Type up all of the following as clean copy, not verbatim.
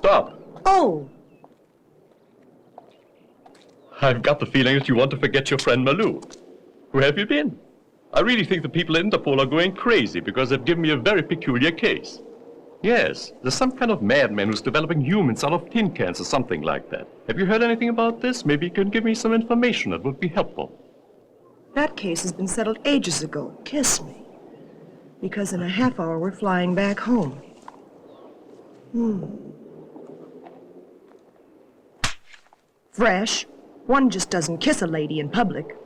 Stop. Oh. I've got the feeling that you want to forget your friend Malou. Where have you been? I really think the people at Interpol are going crazy because they've given me a very peculiar case. Yes, there's some kind of madman who's developing humans out of tin cans or something like that. Have you heard anything about this? Maybe you can give me some information that would be helpful. That case has been settled ages ago. Kiss me. Because in a half hour we're flying back home. Fresh. One just doesn't kiss a lady in public.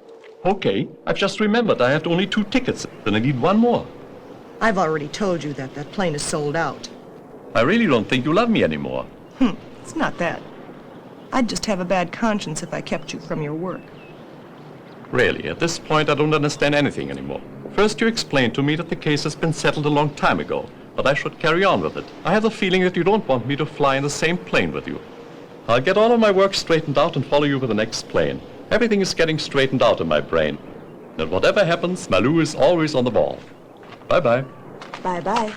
Okay, I've just remembered I have only 2 tickets, then I need 1 more. I've already told you that plane is sold out. I really don't think you love me anymore. It's not that. I'd just have a bad conscience if I kept you from your work. Really, at this point I don't understand anything anymore. First you explained to me that the case has been settled a long time ago, but I should carry on with it. I have the feeling that you don't want me to fly in the same plane with you. I'll get all of my work straightened out and follow you with the next plane. Everything is getting straightened out in my brain. And whatever happens, Malou is always on the ball. Bye-bye. Bye-bye.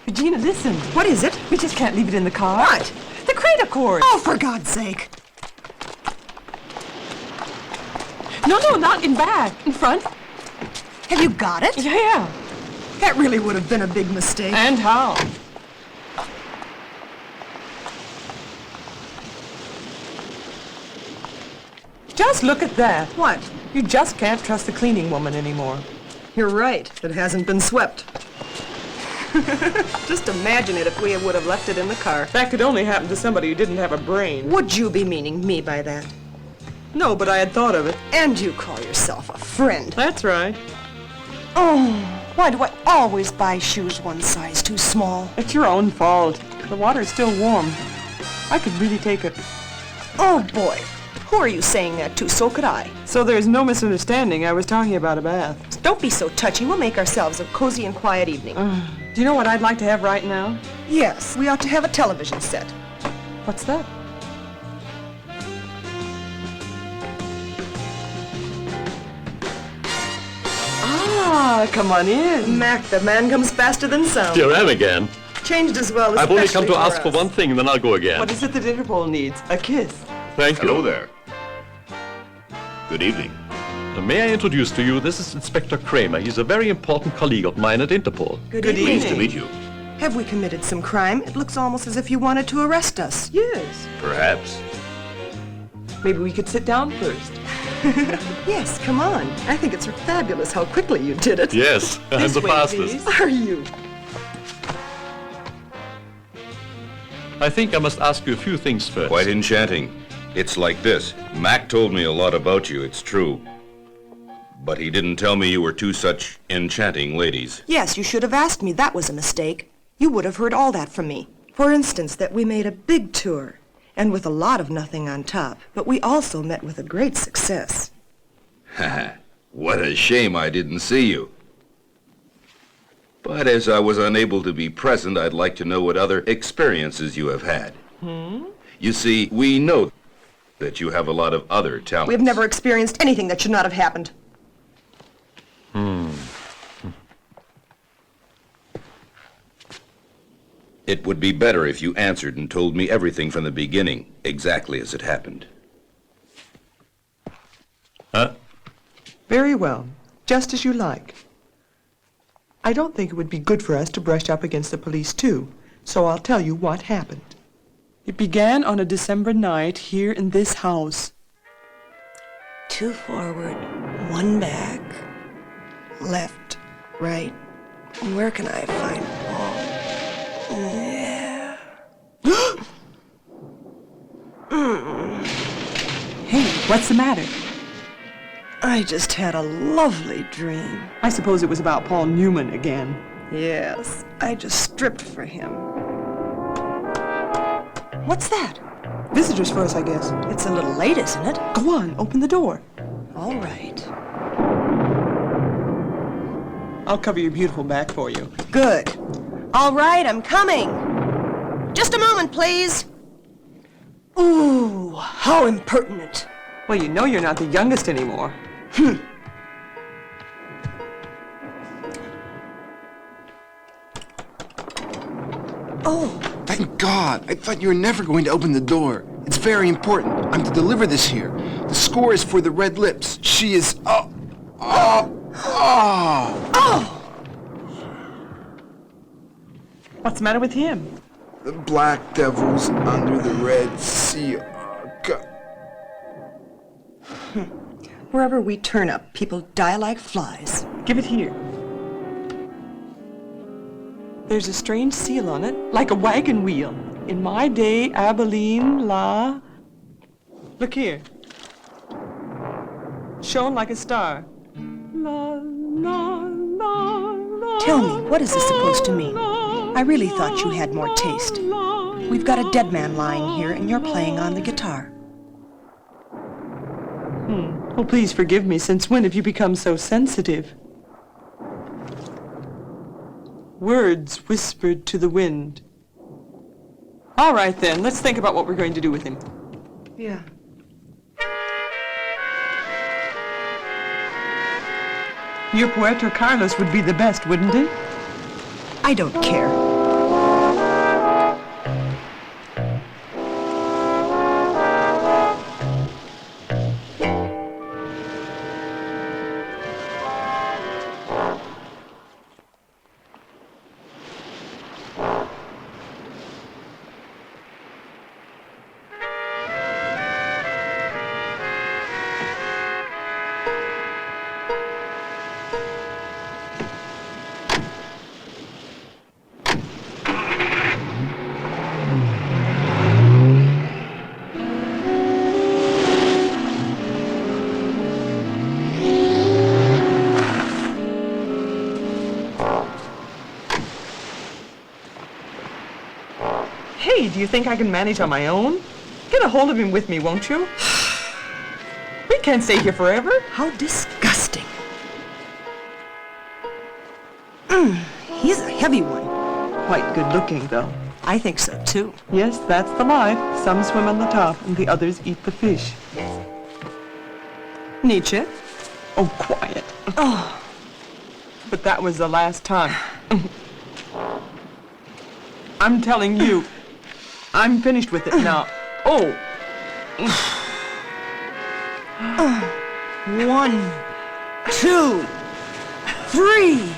Regina, listen. What is it? We just can't leave it in the car. What? The crate, of course. Oh, for God's sake. No, not in back. In front. Have you got it? Yeah. That really would have been a big mistake. And how? Just look at that. What? You just can't trust the cleaning woman anymore. You're right. It hasn't been swept. Just imagine it if we would have left it in the car. That could only happen to somebody who didn't have a brain. Would you be meaning me by that? No, but I had thought of it. And you call yourself a friend. That's right. Oh, why do I always buy shoes one size too small? It's your own fault. The water's still warm. I could really take it. Oh, boy. Who are you saying that to? So could I. So there's no misunderstanding. I was talking about a bath. Don't be so touchy. We'll make ourselves a cozy and quiet evening. Do you know what I'd like to have right now? Yes, we ought to have a television set. What's that? Come on in. Mac, the man comes faster than sound. Here I am again. Changed as well. I've only come to especially ask for us. one thing, and then I'll go again. What is it that Interpol needs? A kiss. Thank you. Hello there. Good evening. May I introduce to you, this is Inspector Kramer. He's a very important colleague of mine at Interpol. Good Good evening. Pleased to meet you. Have we committed some crime? It looks almost as if you wanted to arrest us. Yes. Perhaps. Maybe we could sit down first. Yes, come on. I think it's fabulous how quickly you did it. Yes, I'm This the way, fastest. please. Are you? I think I must ask you a few things first. Quite enchanting. It's like this. Mac told me a lot about you, it's true. But he didn't tell me you were two such enchanting ladies. Yes, you should have asked me. That was a mistake. You would have heard all that from me. For instance, that we made a big tour, and with a lot of nothing on top. But we also met with a great success. What a shame I didn't see you. But as I was unable to be present, I'd like to know what other experiences you have had. You see, we know that you have a lot of other talents. We've never experienced anything that should not have happened. It would be better if you answered and told me everything from the beginning, exactly as it happened. Huh? Very well. Just as you like. I don't think it would be good for us to brush up against the police, too. So I'll tell you what happened. It began on a December night here in this house. 2 forward, 1 back, left, right. Where can I find Paul? Yeah. Hey, what's the matter? I just had a lovely dream. I suppose it was about Paul Newman again. Yes, I just stripped for him. What's that? Visitors for us, I guess. It's a little late, isn't it? Go on, open the door. All right. I'll cover your beautiful back for you. Good. All right, I'm coming. Just a moment, please. Ooh, how impertinent. Well, you know you're not the youngest anymore. Oh, Thank God! I thought you were never going to open the door. It's very important. I'm to deliver this here. The score is for the red lips. She is... What's the matter with him? The black devils under the red sea are... wherever we turn up, people die like flies. Give it here. There's a strange seal on it, like a wagon wheel. In my day, Abilene, la... Look here. Shone like a star. La, la, la, la, Tell me, what is this supposed to mean? I really thought you had more taste. We've got a dead man lying here, and you're playing on the guitar. Oh, please forgive me. Since when have you become so sensitive? Words whispered to the wind. All right, then. Let's think about what we're going to do with him. Yeah. Your Puerto Carlos would be the best, wouldn't it? I don't care. Hey, do you think I can manage on my own? Get a hold of him with me, won't you? We can't stay here forever. How disgusting. He's a heavy one. Quite good looking, though. I think so, too. Yes, that's the life. Some swim on the top, and the others eat the fish. Nietzsche? Oh, quiet. Oh, But that was the last time. I'm telling you, I'm finished with it now. Oh! 1, 2, 3.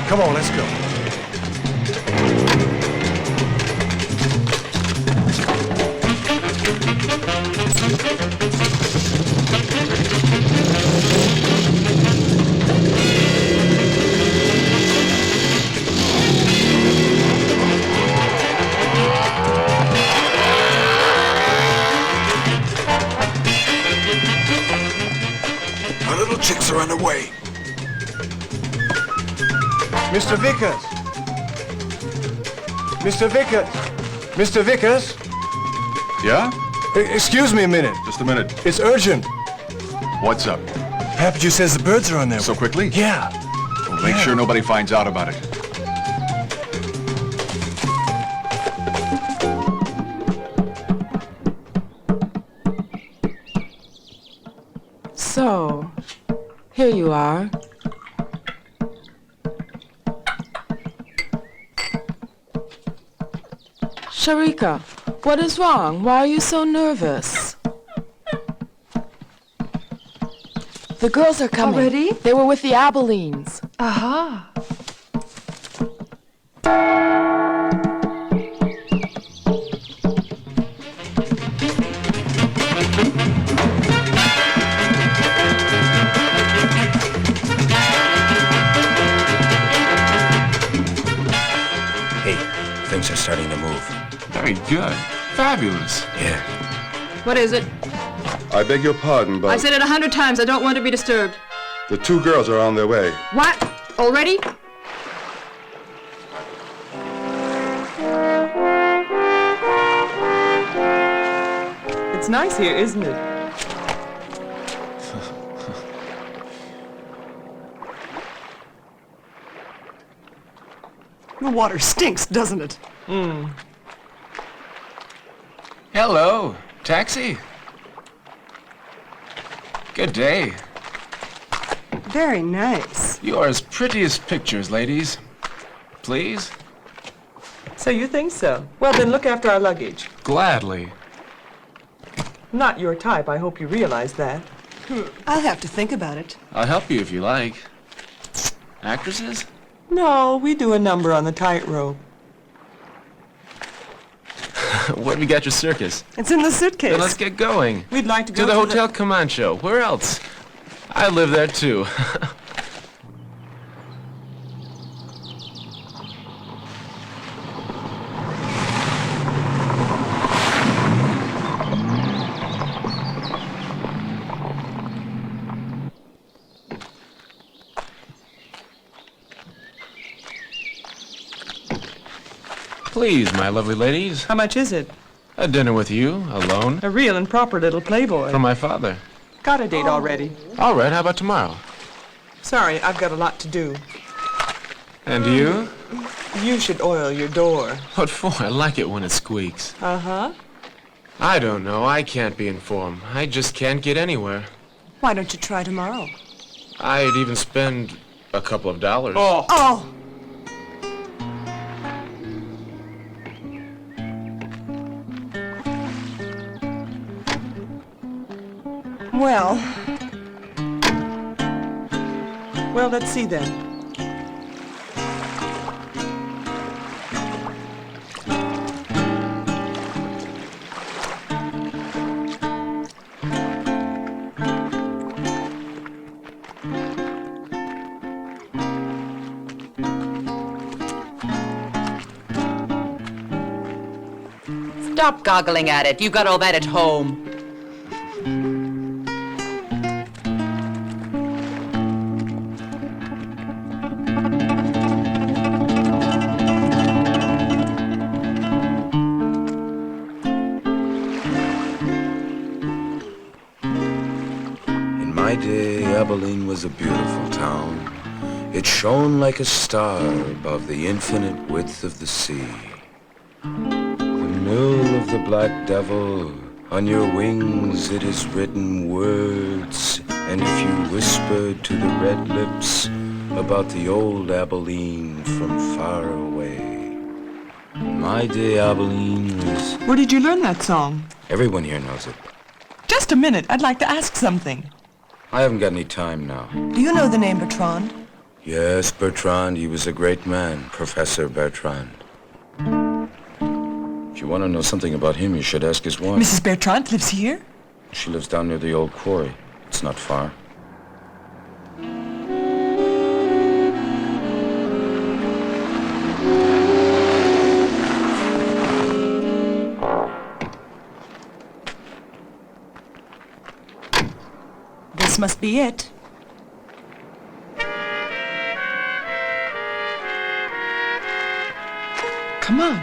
Come on, let's go. Our little chicks are on their way. Mr. Vickers! Mr. Vickers! Mr. Vickers! Yeah? Excuse me a minute. Just a minute. It's urgent. What's up? Apogee says the birds are on their way. So quickly? Yeah. Well, make sure nobody finds out about it. So, here you are. Sharika, what is wrong? Why are you so nervous? The girls are coming. Already? They were with the Abilines. Aha. Hey, things are starting to move. Very good. Fabulous. Yeah. What is it? I beg your pardon, but I said it 100 times. I don't want to be disturbed. the two girls are on their way. What? Already? It's nice here, isn't it? The water stinks, doesn't it? Hello, taxi. Good day. Very nice. You are as pretty as pictures, ladies. Please? So you think so? Well, then look after our luggage. Gladly. Not your type, I hope you realize that. I'll have to think about it. I'll help you if you like. Actresses? No, we do a number on the tightrope. Where have you got your circus? It's in the suitcase. Then let's get going. We'd like to go To the Hotel Comanche. Where else? I live there too. Please, my lovely ladies. How much is it? A dinner with you, alone, A real and proper little playboy. from my father. Got a date already. All right, how about tomorrow? Sorry, I've got a lot to do. And you? You should oil your door. What for? I like it when it squeaks. Uh-huh. I don't know. I can't be informed. I just can't get anywhere. Why don't you try tomorrow? I'd even spend a couple of dollars. Oh! Well, let's see then. Stop goggling at it. You got all that at home. my day, Abilene was a beautiful town. It shone like a star above the infinite width of the sea. The mill of the Black Devil, on your wings it is written words, and if you whispered to the red lips about the old Abilene from far away. My day, Abilene was... Where did you learn that song? Everyone here knows it. Just a minute, I'd like to ask something. I haven't got any time now. Do you know the name Bertrand? Yes, Bertrand, he was a great man, Professor Bertrand. If you want to know something about him, you should ask his wife. Mrs. Bertrand lives here? She lives down near the old quarry. It's not far. This must be it. Come on.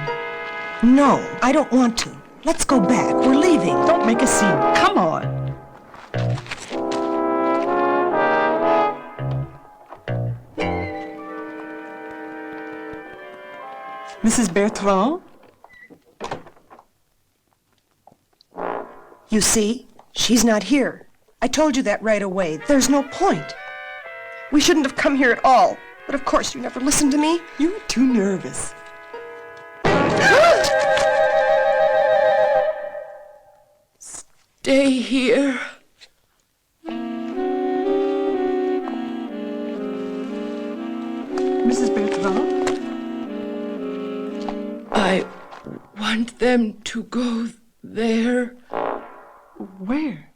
No, I don't want to. Let's go back. We're leaving. Don't make a scene. Come on. Mrs. Bertrand? You see, she's not here. I told you that right away. There's no point. We shouldn't have come here at all. But of course, you never listened to me. You were too nervous. Stay here. Mrs. Bertrand? I want them to go there. Where?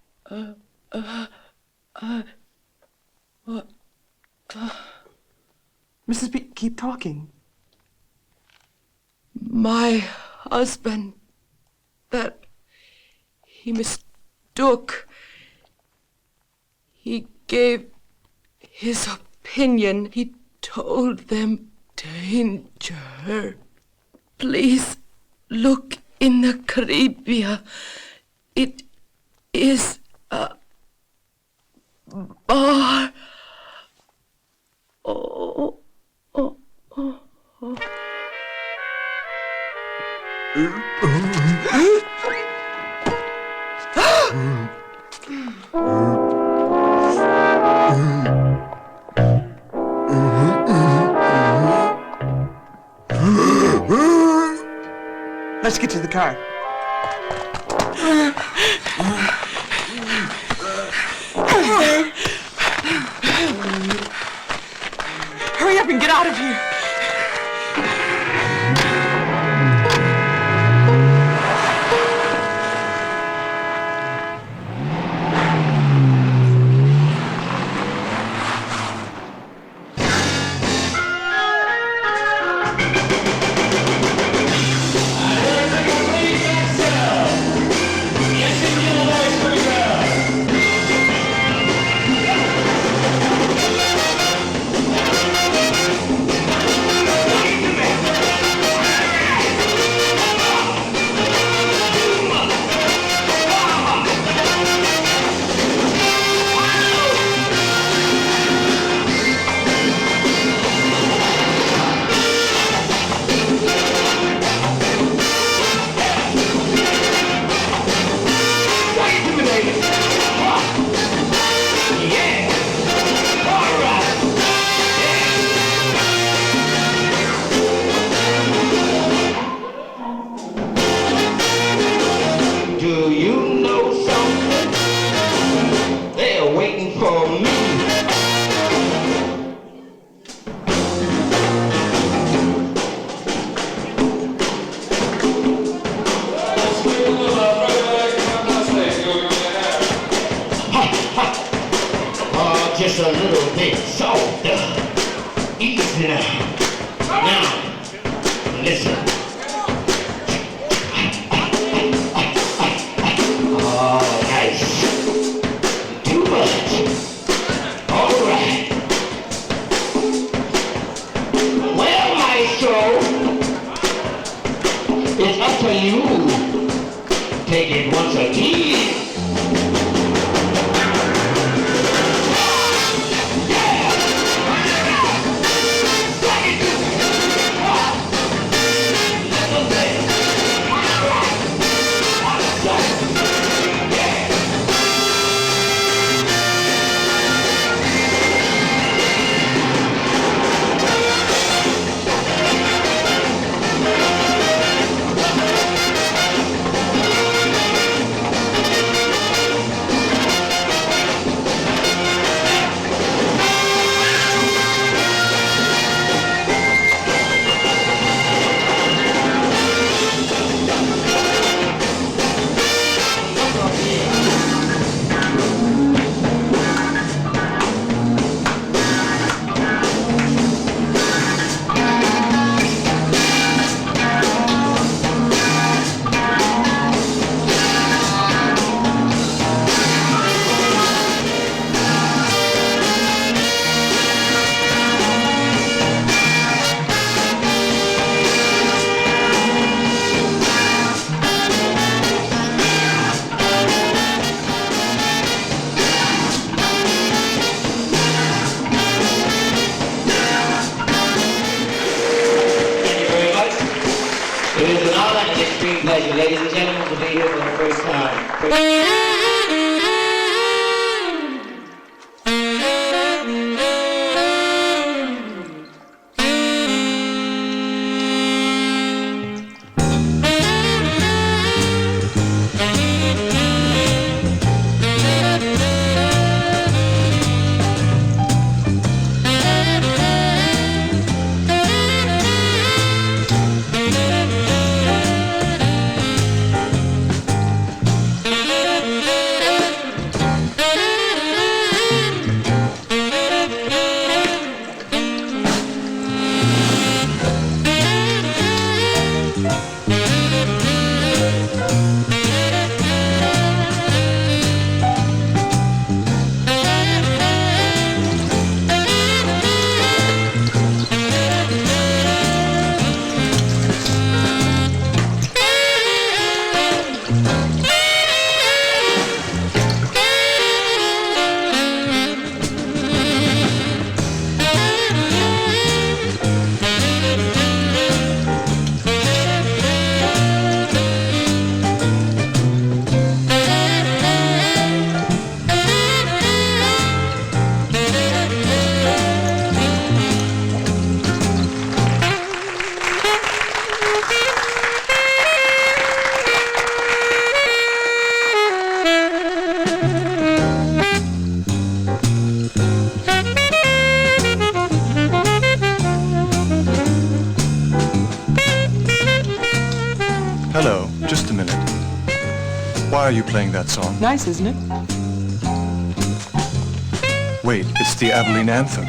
Mrs. B, keep talking. My husband, that he mistook. He gave his opinion. He told them to injure her. Please look in the Caribbean. It is a bar. Oh. Let's get to the car. Hurry up and get out of here. Just a little bit softer. Easy now. Now, listen. Oh, nice. Too much. All right. Well, maestro, it's up to you. Take it once again. great pleasure, ladies and gentlemen, to be here for the first time. Hello, just a minute. Why are you playing that song? Nice, isn't it? Wait, it's the Abilene anthem.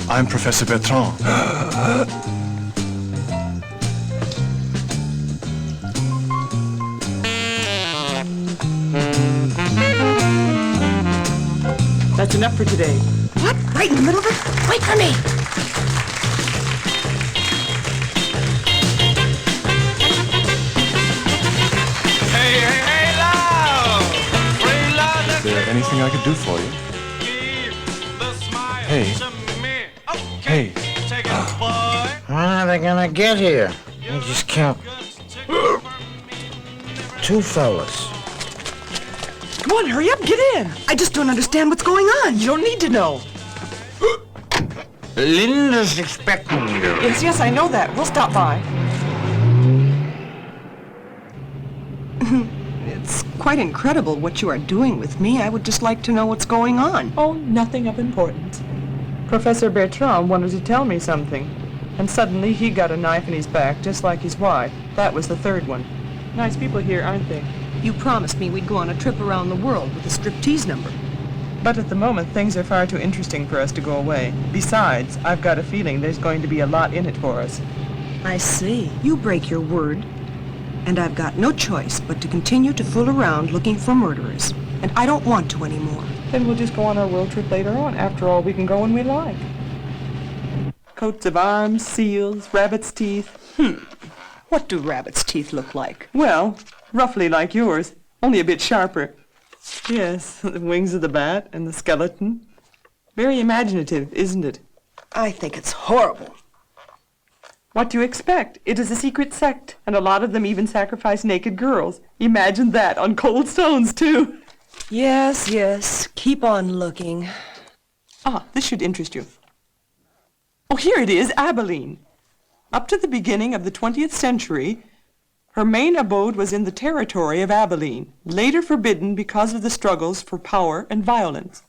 I'm Professor Bertrand. That's enough for today. What? Right in the middle of it? Wait for me! Is there anything I could do for you? Hey. Hey. When are they gonna get here? I just count 2 fellas. Come on, hurry up, get in. I just don't understand what's going on. You don't need to know. Linda's expecting you. Yes, I know that. We'll stop by. It's quite incredible what you are doing with me. I would just like to know what's going on. Oh, nothing of importance. Professor Bertrand wanted to tell me something, and suddenly he got a knife in his back, just like his wife. That was the 3rd one. Nice people here, aren't they? You promised me we'd go on a trip around the world with a striptease number. But at the moment, things are far too interesting for us to go away. Besides, I've got a feeling there's going to be a lot in it for us. I see. You break your word. And I've got no choice but to continue to fool around looking for murderers. And I don't want to anymore. Then we'll just go on our world trip later on. After all, we can go when we like. Coats of arms, seals, rabbit's teeth. What do rabbit's teeth look like? Well, roughly like yours, only a bit sharper. Yes, the wings of the bat and the skeleton. Very imaginative, isn't it? I think it's horrible. What do you expect? It is a secret sect, and a lot of them even sacrifice naked girls. Imagine that, on cold stones, too. Yes. Keep on looking. Ah, this should interest you. Oh, here it is, Abilene. Up to the beginning of the 20th century, her main abode was in the territory of Abilene, later forbidden because of the struggles for power and violence.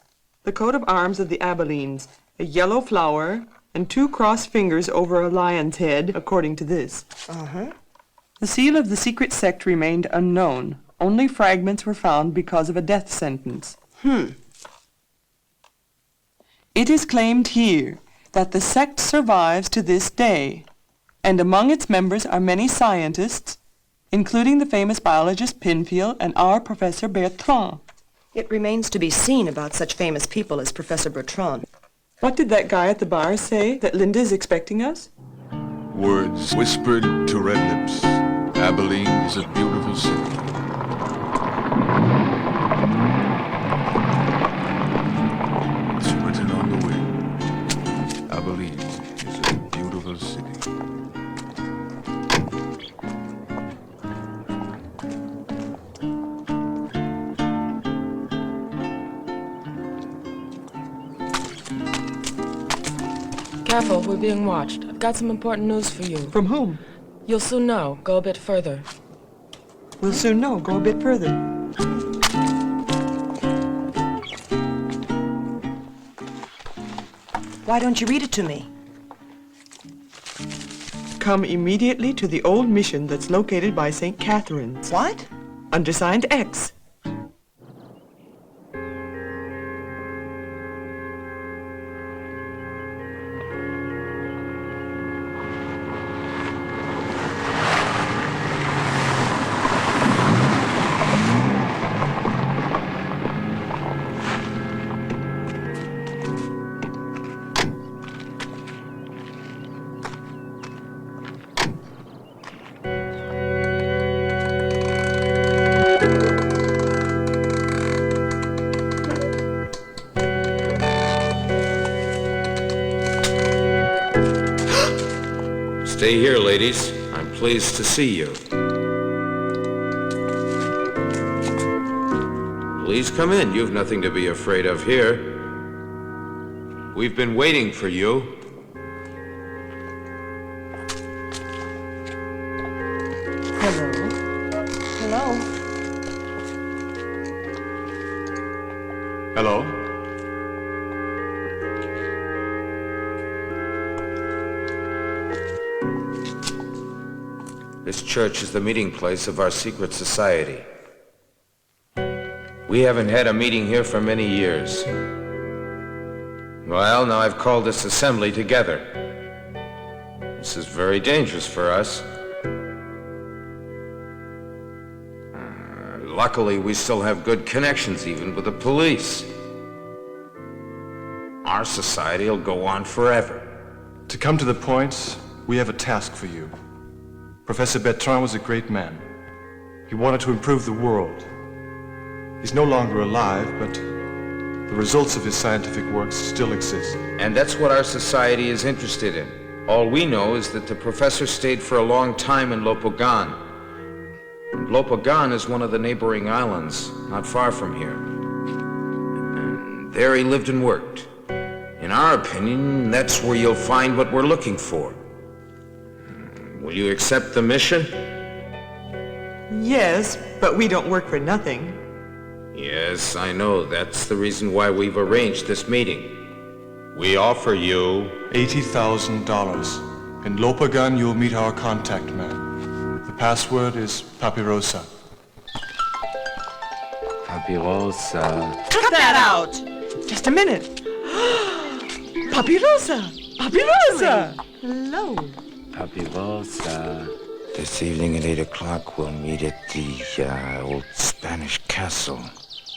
The coat of arms of the Abilenes, a yellow flower, and 2 crossed fingers over a lion's head, according to this. The seal of the secret sect remained unknown. Only fragments were found because of a death sentence. It is claimed here that the sect survives to this day, and among its members are many scientists, including the famous biologist Pinfield and our Professor Bertrand. It remains to be seen about such famous people as Professor Bertrand. What did that guy at the bar say? That Linda is expecting us? Words whispered to red lips. Abilene is a beautiful city. It's written on the wind. Abilene is a beautiful city. Careful, we're being watched. I've got some important news for you. From whom? You'll soon know. Go a bit further. We'll soon know. Go a bit further. Why don't you read it to me? Come immediately to the old mission that's located by St. Catherine's. What? Undersigned X. Stay here, ladies. I'm pleased to see you. Please come in. You've nothing to be afraid of here. We've been waiting for you. Hello? Hello? Hello? This church is the meeting place of our secret society. We haven't had a meeting here for many years. Well, now I've called this assembly together. This is very dangerous for us. Luckily, we still have good connections even with the police. Our society will go on forever. To come to the point, we have a task for you. Professor Bertrand was a great man. He wanted to improve the world. He's no longer alive, but the results of his scientific works still exist. And that's what our society is interested in. All we know is that the professor stayed for a long time in Lopogan. Lopogan is one of the neighboring islands, not far from here. And there he lived and worked. In our opinion, that's where you'll find what we're looking for. Will you accept the mission? Yes, but we don't work for nothing. Yes, I know. That's the reason why we've arranged this meeting. We offer you $80,000. In Lopagan, you'll meet our contact man. The password is Papirosa. Papirosa. Cut that out! Just a minute. Papirosa! Papirosa! Hello. Papirosa. This evening at 8 o'clock, we'll meet at the old Spanish castle.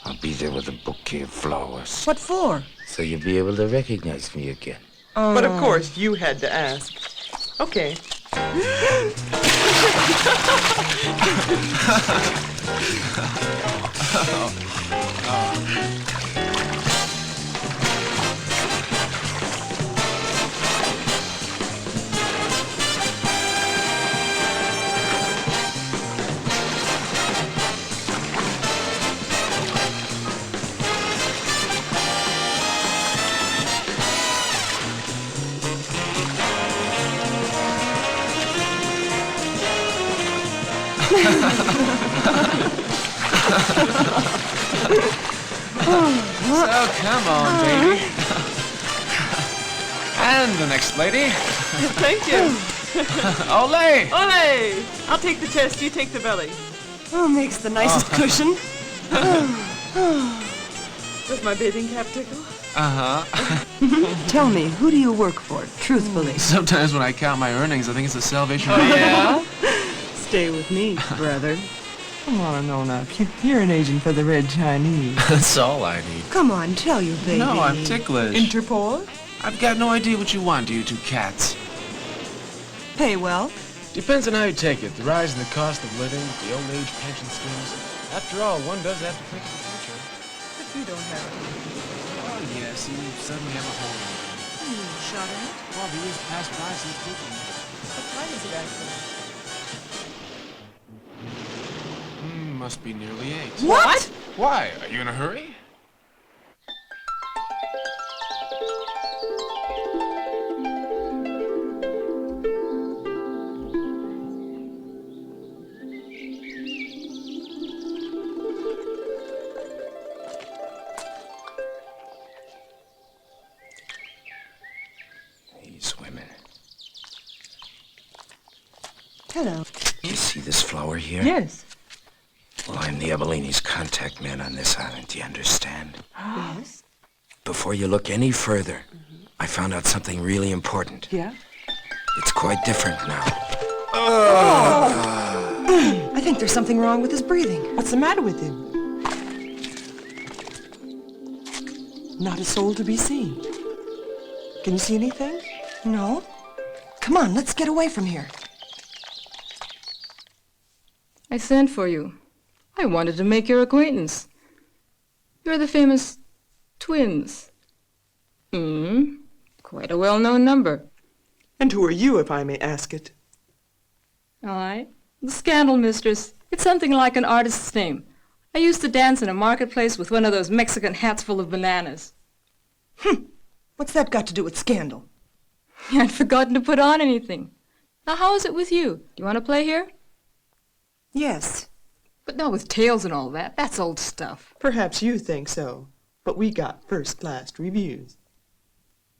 I'll be there with a bouquet of flowers. What for? So you'll be able to recognize me again. But of course, you had to ask. Okay. So, come on, baby. And the next lady. Thank you. Olé! Ole! I'll take the chest, you take the belly. Oh, makes the nicest cushion. Does my bathing cap tickle? Uh-huh. Tell me, who do you work for, truthfully? Sometimes when I count my earnings, I think it's a Salvation Army. Yeah? Stay with me, brother. I want to know now. You're an agent for the Red Chinese. That's all I need. Come on, tell your baby. No, I'm ticklish. Interpol? I've got no idea what you want, you two cats. Pay well? Depends on how you take it. The rise in the cost of living, the old age pension schemes. After all, one does have to think of the future. But you don't have it. Oh, yes, you suddenly have a hold on me. Shot at? Well, the years passed by since speaking. What time is it actually? Must be nearly 8. What? Why? Are you in a hurry? you see this flower here? Yes. Well, I'm the Abileni's contact man on this island, do you understand? Yes. Before you look any further, I found out something really important. Yeah? It's quite different now. I think there's something wrong with his breathing. What's the matter with him? Not a soul to be seen. Can you see anything? No. Come on, let's get away from here. I sent for you. I wanted to make your acquaintance. You're the famous twins. Quite a well-known number. And who are you, if I may ask it? I, the Scandal Mistress. It's something like an artist's name. I used to dance in a marketplace with one of those Mexican hats full of bananas. What's that got to do with scandal? I'd forgotten to put on anything. Now, how is it with you? Do you want to play here? Yes. But not with tails and all that. That's old stuff. Perhaps you think so, but we got first-class reviews.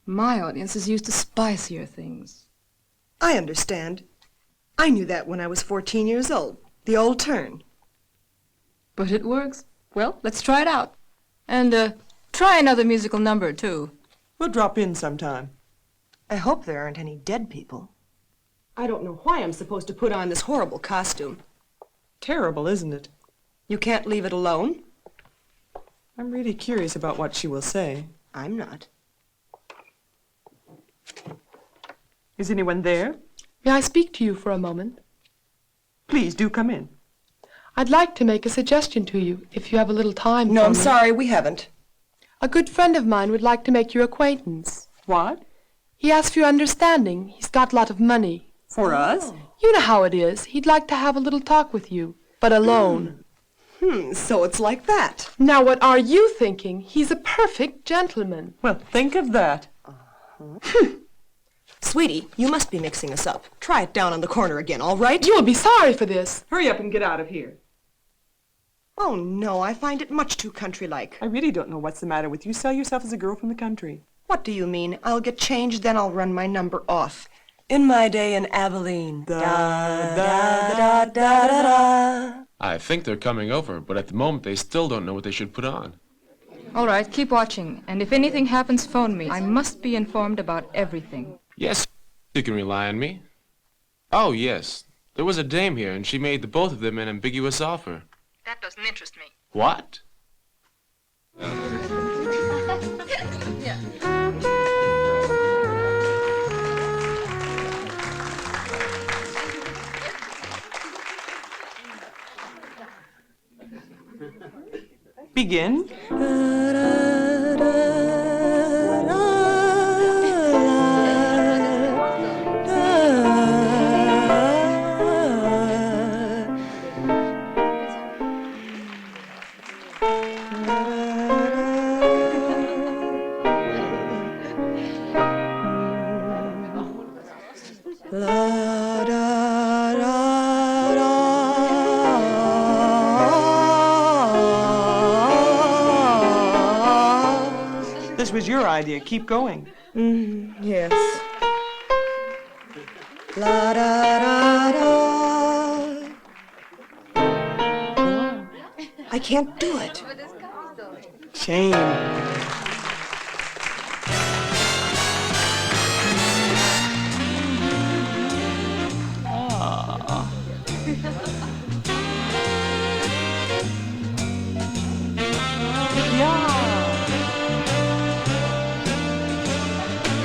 My audience is used to spicier things. I understand. I knew that when I was 14 years old. The old turn. But it works. Well, let's try it out. And, try another musical number, too. We'll drop in sometime. I hope there aren't any dead people. I don't know why I'm supposed to put on this horrible costume. Terrible, isn't it? You can't leave it alone? I'm really curious about what she will say. I'm not. Is anyone there? May I speak to you for a moment? Please do come in. I'd like to make a suggestion to you, if you have a little time. No, for I'm me. sorry, we haven't. A good friend of mine would like to make your acquaintance. What? He asks for your understanding. He's got a lot of money. For us? You know how it is. He'd like to have a little talk with you, but alone. So it's like that. Now, what are you thinking? He's a perfect gentleman. Well, think of that. Sweetie, you must be mixing us up. Try it down on the corner again, all right? You'll be sorry for this. Hurry up and get out of here. Oh, no, I find it much too country-like. I really don't know what's the matter with you. Sell yourself as a girl from the country. What do you mean? I'll get changed, then I'll run my number off. In my day in Abilene. Da, da, da, da, da, da. I think they're coming over, but at the moment they still don't know what they should put on. All right, keep watching. And if anything happens, phone me. I must be informed about everything. Yes, you can rely on me. Oh, yes. There was a dame here, and she made the both of them an ambiguous offer. That doesn't interest me. What? Begin. This was your idea. Keep going. Yes. La da da da. I can't do it. Shame.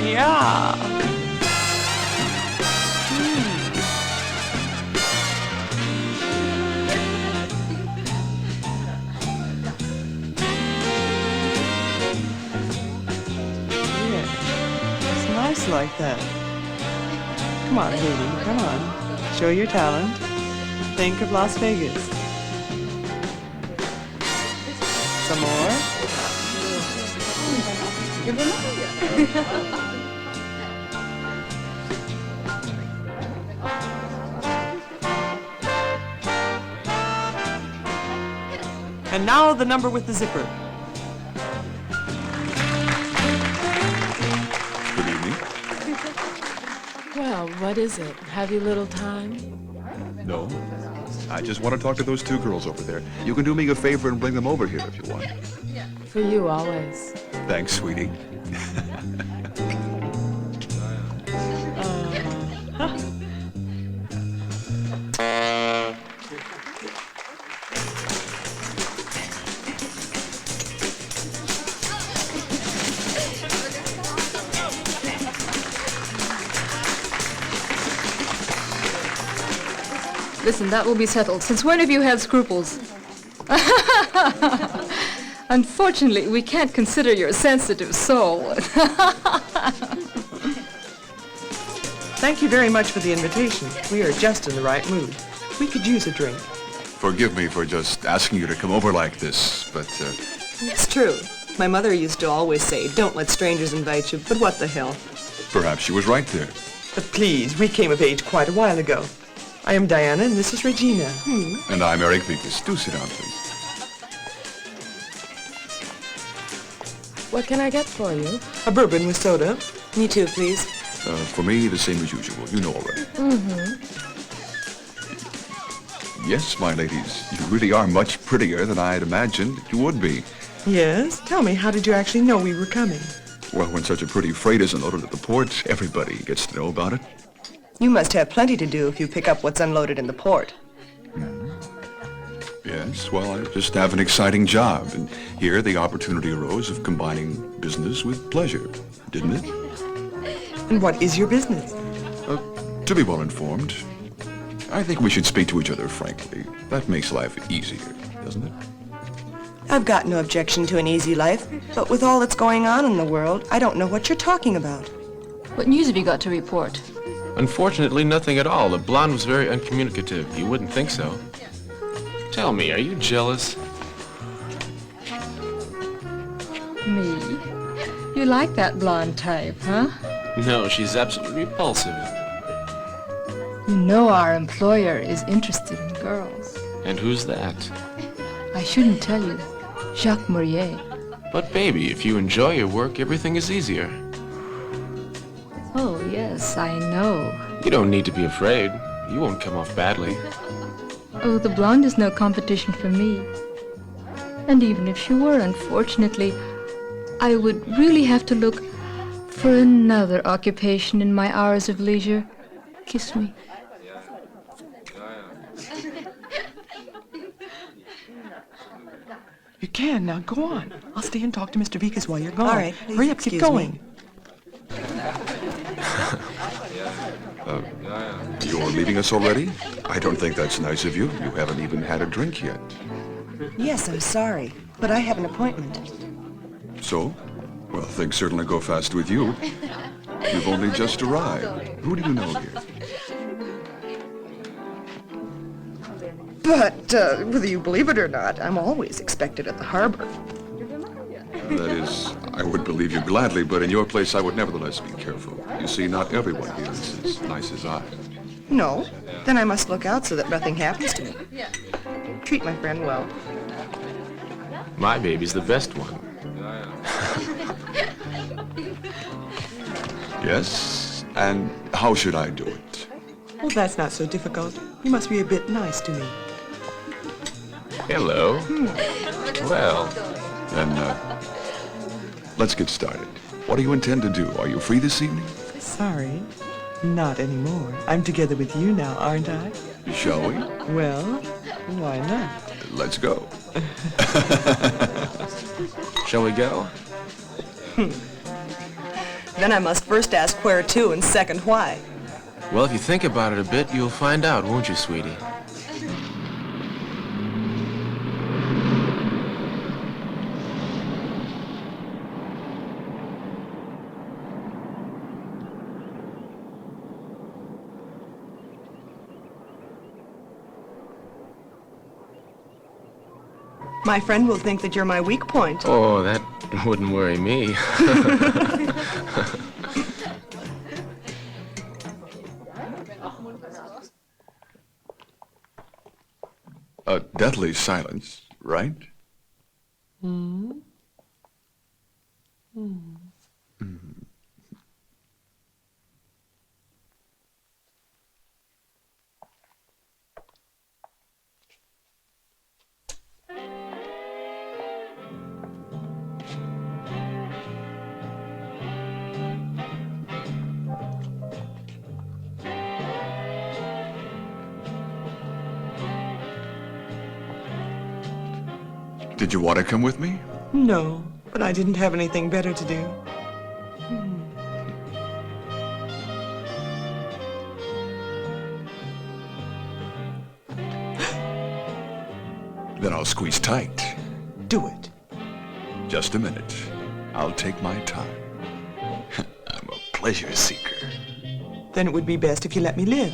Yeah. It's nice like that. Come on, Haiti, come on. Show your talent. Think of Las Vegas. Some more? And now the number with the zipper. Good evening. Well, what is it? Have you little time? No? I just want to talk to those two girls over there. You can do me a favor and bring them over here if you want. For you, always. Thanks, sweetie. Listen, that will be settled. Since when have you had scruples? Unfortunately, we can't consider your sensitive soul. Thank you very much for the invitation. We are just in the right mood. We could use a drink. Forgive me for just asking you to come over like this, but, It's true. My mother used to always say, don't let strangers invite you, but what the hell? perhaps she was right there. But please, we came of age quite a while ago. I am Diana, and this is Regina. And I'm Eric Vikas. Do sit down, please. What can I get for you? A bourbon with soda. Me too, please. For me, the same as usual. You know already. Yes, my ladies, you really are much prettier than I had imagined you would be. Yes? Tell me, how did you actually know we were coming? Well, when such a pretty freight is unloaded at the port, everybody gets to know about it. You must have plenty to do if you pick up what's unloaded in the port. Yes, well, I just have an exciting job, and here the opportunity arose of combining business with pleasure, didn't it? And what is your business? To be well informed, I think we should speak to each other frankly. That makes life easier, doesn't it? I've got no objection to an easy life, but with all that's going on in the world, I don't know what you're talking about. What news have you got to report? Unfortunately, nothing at all. The blonde was very uncommunicative. You wouldn't think so. Tell me, are you jealous? Me? You like that blonde type, huh? No, she's absolutely repulsive. You know our employer is interested in girls. And who's that? I shouldn't tell you. Jacques Morier. But baby, if you enjoy your work, everything is easier. Oh, yes, I know. You don't need to be afraid. You won't come off badly. Oh, the blonde is no competition for me. And even if she were, unfortunately, I would really have to look for another occupation in my hours of leisure. Kiss me. You can. Now go on. I'll stay and talk to Mr. Vikas while you're gone. All right, please Hurry up, keep excuse going. You're leaving us already? I don't think that's nice of you. You haven't even had a drink yet. Yes, I'm sorry, but I have an appointment. So? Well, things certainly go fast with you. You've only just arrived. Who do you know here? But whether you believe it or not, I'm always expected at the harbor. That is, I would believe you gladly, but in your place I would nevertheless be careful. You see, not everyone here is as nice as I. No? Then I must look out so that nothing happens to me. Treat my friend well. My baby's the best one. Yes? And how should I do it? Well, that's not so difficult. You must be a bit nice to me. Hello. Well. Then, let's get started. What do you intend to do? Are you free this evening? Sorry, not anymore. I'm together with you now, aren't I? Shall we? Well, why not? Let's go. Shall we go? Then I must first ask where to and second why. Well, if you think about it a bit, you'll find out, won't you, sweetie? My friend will think that you're my weak point. Oh, that wouldn't worry me. A deathly silence, right? Did you want to come with me? No, but I didn't have anything better to do. Then I'll squeeze tight. Do it. Just a minute. I'll take my time. I'm a pleasure seeker. Then it would be best if you let me live.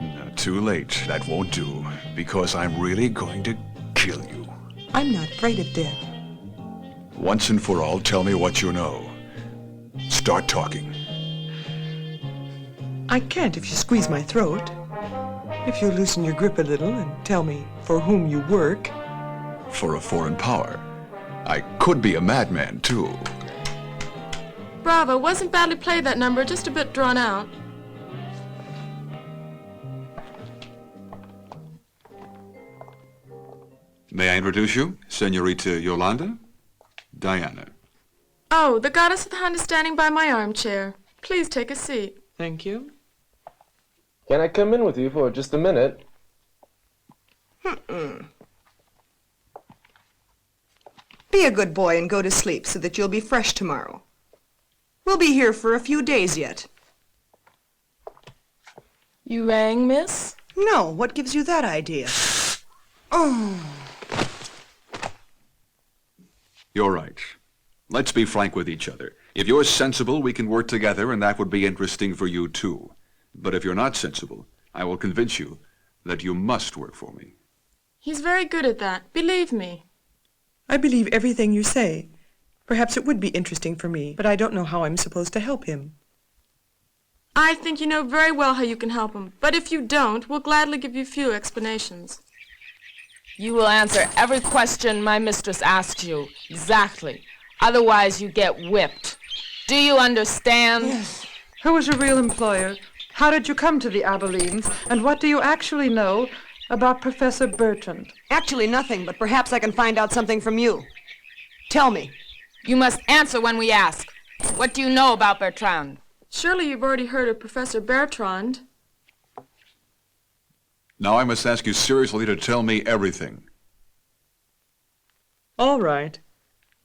No, too late. That won't do. Because I'm really going to kill you. I'm not afraid of death. Once and for all, tell me what you know. Start talking. I can't if you squeeze my throat. If you loosen your grip a little and tell me for whom you work. For a foreign power. I could be a madman, too. Bravo, wasn't badly played, that number, just a bit drawn out. May I introduce you? Senorita Yolanda? Diana. Oh, the goddess of the hunt is standing by my armchair. Please take a seat. Thank you. Can I come in with you for just a minute? Be a good boy and go to sleep so that you'll be fresh tomorrow. We'll be here for a few days yet. You rang, miss? No, what gives you that idea? Oh. You're right. Let's be frank with each other. If you're sensible, we can work together, and that would be interesting for you, too. But if you're not sensible, I will convince you that you must work for me. He's very good at that, believe me. I believe everything you say. Perhaps it would be interesting for me, but I don't know how I'm supposed to help him. I think you know very well how you can help him, but if you don't, we'll gladly give you few explanations. You will answer every question my mistress asks you, exactly. Otherwise you get whipped. Do you understand? Yes. Who is your real employer? How did you come to the Abilene? And what do you actually know about Professor Bertrand? Actually nothing, but perhaps I can find out something from you. Tell me. You must answer when we ask. What do you know about Bertrand? Surely you've already heard of Professor Bertrand. Now I must ask you seriously to tell me everything. All right.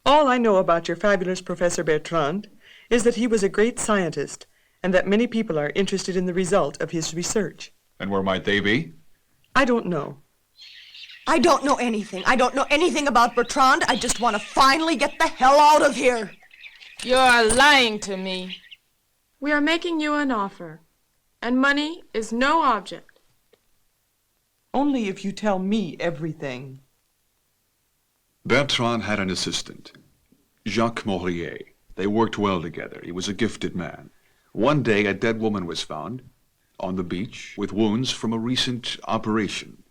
All I know about your fabulous Professor Bertrand is that he was a great scientist and that many people are interested in the result of his research. And where might they be? I don't know. I don't know anything. I don't know anything about Bertrand. I just want to finally get the hell out of here. You're lying to me. We are making you an offer, and money is no object. Only if you tell me everything. Bertrand had an assistant, Jacques Maurier. They worked well together. He was a gifted man. One day, a dead woman was found on the beach with wounds from a recent operation.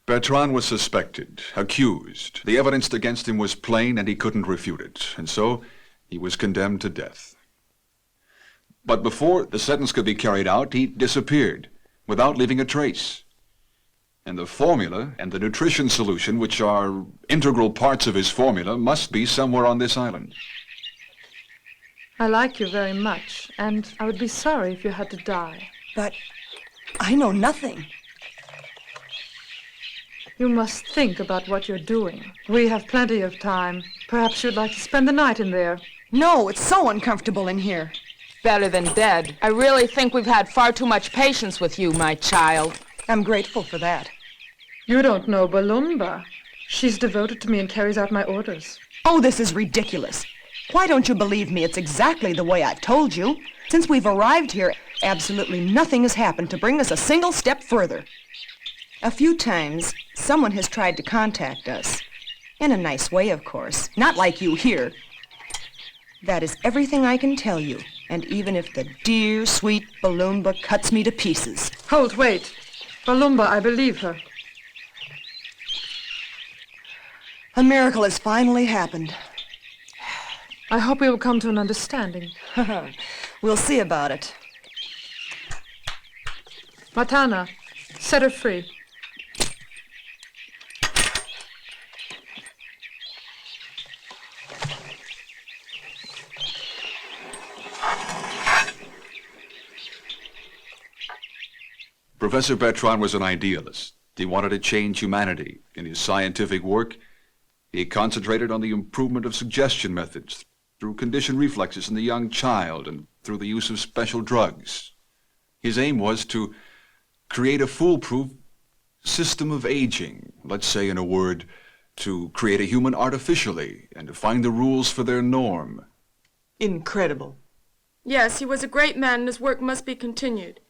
Bertrand was suspected, accused. The evidence against him was plain and he couldn't refute it, and so he was condemned to death. But before the sentence could be carried out, he disappeared without leaving a trace. And the formula and the nutrition solution, which are integral parts of his formula, must be somewhere on this island. I like you very much, and I would be sorry if you had to die. But I know nothing. You must think about what you're doing. We have plenty of time. Perhaps you'd like to spend the night in there. No, it's so uncomfortable in here. Better than dead. I really think we've had far too much patience with you, my child. I'm grateful for that. You don't know Balumba. She's devoted to me and carries out my orders. Oh, this is ridiculous. Why don't you believe me? It's exactly the way I told you. Since we've arrived here, absolutely nothing has happened to bring us a single step further. A few times, someone has tried to contact us. In a nice way, of course. Not like you here. That is everything I can tell you. And even if the dear, sweet Balumba cuts me to pieces. Hold, wait. Balumba, I believe her. A miracle has finally happened. I hope we will come to an understanding. We'll see about it. Matana, set her free. Professor Bertrand was an idealist. He wanted to change humanity. In his scientific work, he concentrated on the improvement of suggestion methods through conditioned reflexes in the young child and through the use of special drugs. His aim was to create a foolproof system of aging, let's say in a word, to create a human artificially and to find the rules for their norm. Incredible. Yes, he was a great man and his work must be continued.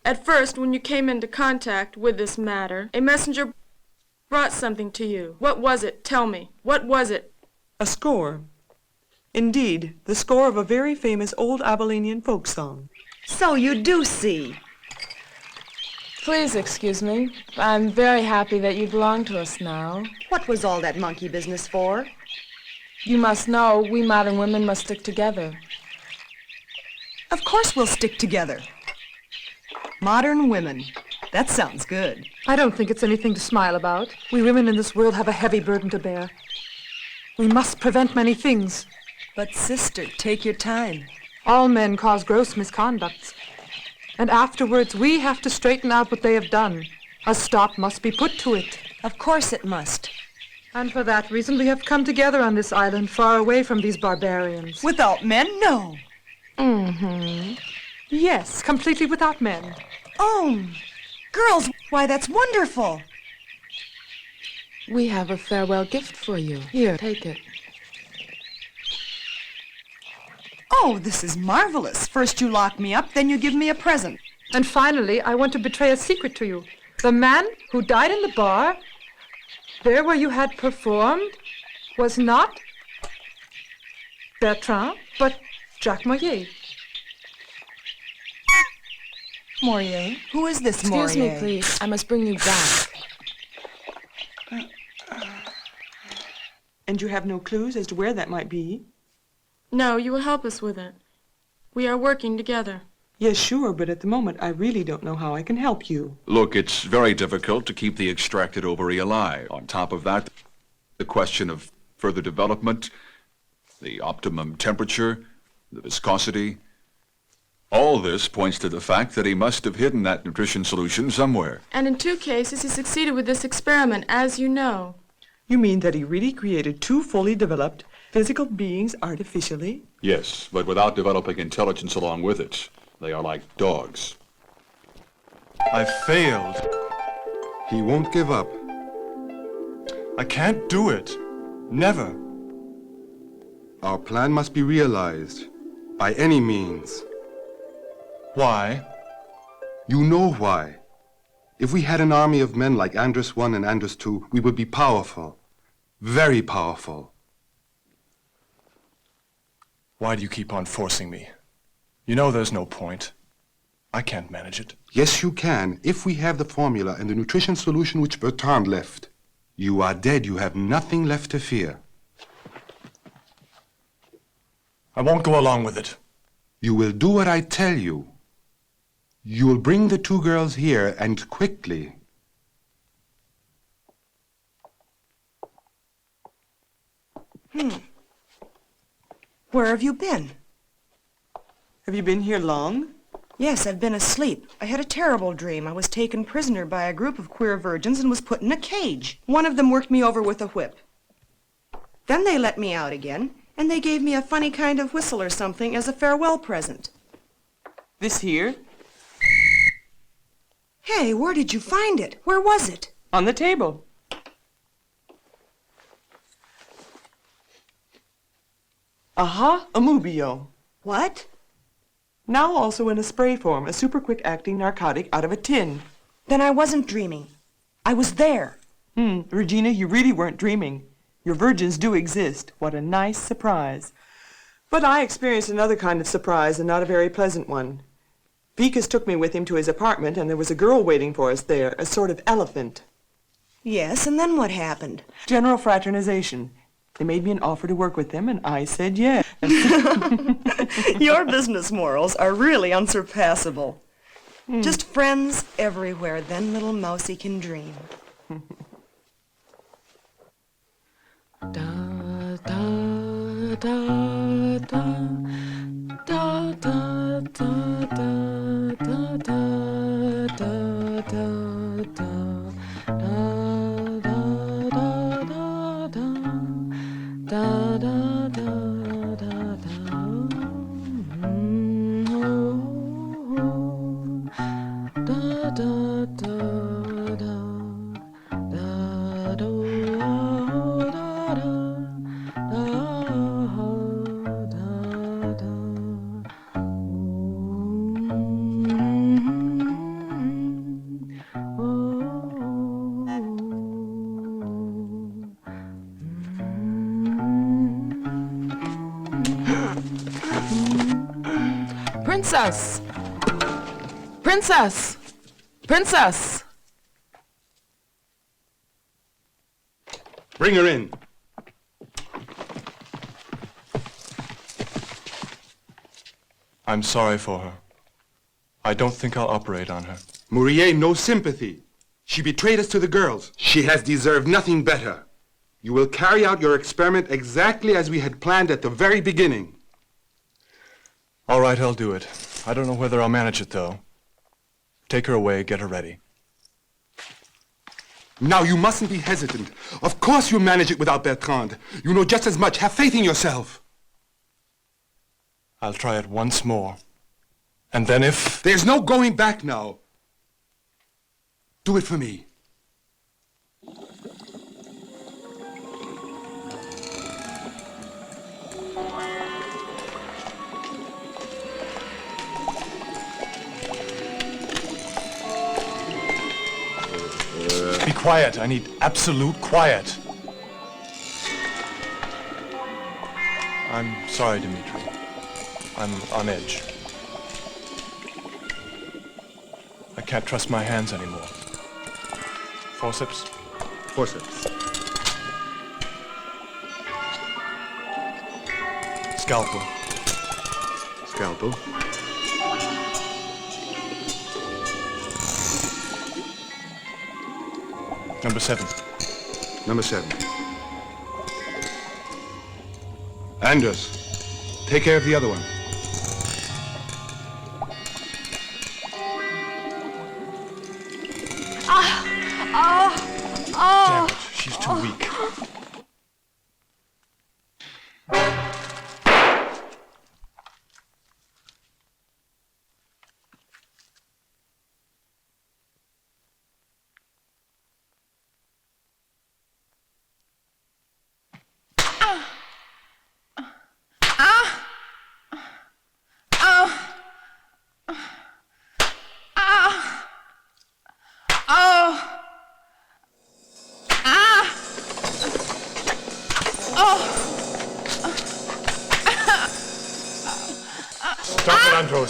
At first, when you came into contact with this matter, a messenger brought something to you. What was it? Tell me. What was it? A score. Indeed, the score of a very famous old Abilenian folk song. So you do see. Please excuse me. I'm very happy that you belong to us now. What was all that monkey business for? You must know we modern women must stick together. Of course we'll stick together. Modern women. That sounds good. I don't think it's anything to smile about. We women in this world have a heavy burden to bear. We must prevent many things. But sister, take your time. All men cause gross misconducts. And afterwards we have to straighten out what they have done. A stop must be put to it. Of course it must. And for that reason we have come together on this island, far away from these barbarians. Without men? No. Mm-hmm. Yes, completely without men. Oh, girls, why, that's wonderful. We have a farewell gift for you. Here, take it. Oh, this is marvelous. First you lock me up, then you give me a present. And finally, I want to betray a secret to you. The man who died in the bar, there where you had performed, was not Bertrand, but Jacques Moyer. Moyer? Who is this Excuse Moyer? me, please. I must bring you back. And you have no clues as to where that might be? No, you will help us with it. We are working together. Yes, sure, but at the moment I really don't know how I can help you. Look, it's very difficult to keep the extracted ovary alive. On top of that, the question of further development, the optimum temperature, the viscosity. All this points to the fact that he must have hidden that nutrition solution somewhere. And in 2 cases, he succeeded with this experiment, as you know. You mean that he really created 2 fully developed physical beings artificially? Yes, but without developing intelligence along with it. They are like dogs. I failed. He won't give up. I can't do it. Never. Our plan must be realized. By any means. Why? You know why. If we had an army of men like Andrus I and Andrus II, we would be powerful. Very powerful. Why do you keep on forcing me? You know there's no point. I can't manage it. Yes, you can, if we have the formula and the nutrition solution which Bertrand left. You are dead. You have nothing left to fear. I won't go along with it. You will do what I tell you. You will bring the 2 girls here, and quickly. Where have you been? Have you been here long? Yes, I've been asleep. I had a terrible dream. I was taken prisoner by a group of queer virgins and was put in a cage. One of them worked me over with a whip. Then they let me out again, and they gave me a funny kind of whistle or something as a farewell present. This here? Hey, where did you find it? Where was it? On the table. Aha, a Mubio. What? Now also in a spray form, a super quick-acting narcotic out of a tin. Then I wasn't dreaming. I was there. Regina, you really weren't dreaming. Your virgins do exist. What a nice surprise. But I experienced another kind of surprise, and not a very pleasant one. Vicus took me with him to his apartment, and there was a girl waiting for us there, a sort of elephant. Yes, and then what happened? General fraternization. They made me an offer to work with them, and I said yes. Your business morals are really unsurpassable. Just friends everywhere, then little Mousie can dream. Da da da da da da da da da da da da Princess! Princess! Princess! Bring her in. I'm sorry for her. I don't think I'll operate on her. Murier, no sympathy. She betrayed us to the girls. She has deserved nothing better. You will carry out your experiment exactly as we had planned at the very beginning. All right, I'll do it. I don't know whether I'll manage it, though. Take her away, get her ready. Now, you mustn't be hesitant. Of course you'll manage it without Bertrand. You know just as much. Have faith in yourself. I'll try it once more. And then if... There's no going back now. Do it for me. Be quiet. I need absolute quiet. I'm sorry, Dimitri. I'm on edge. I can't trust my hands anymore. Forceps? Forceps. Scalpel. Scalpel. Number 7. Number 7. Anders, take care of the other one. Damn it, she's too weak.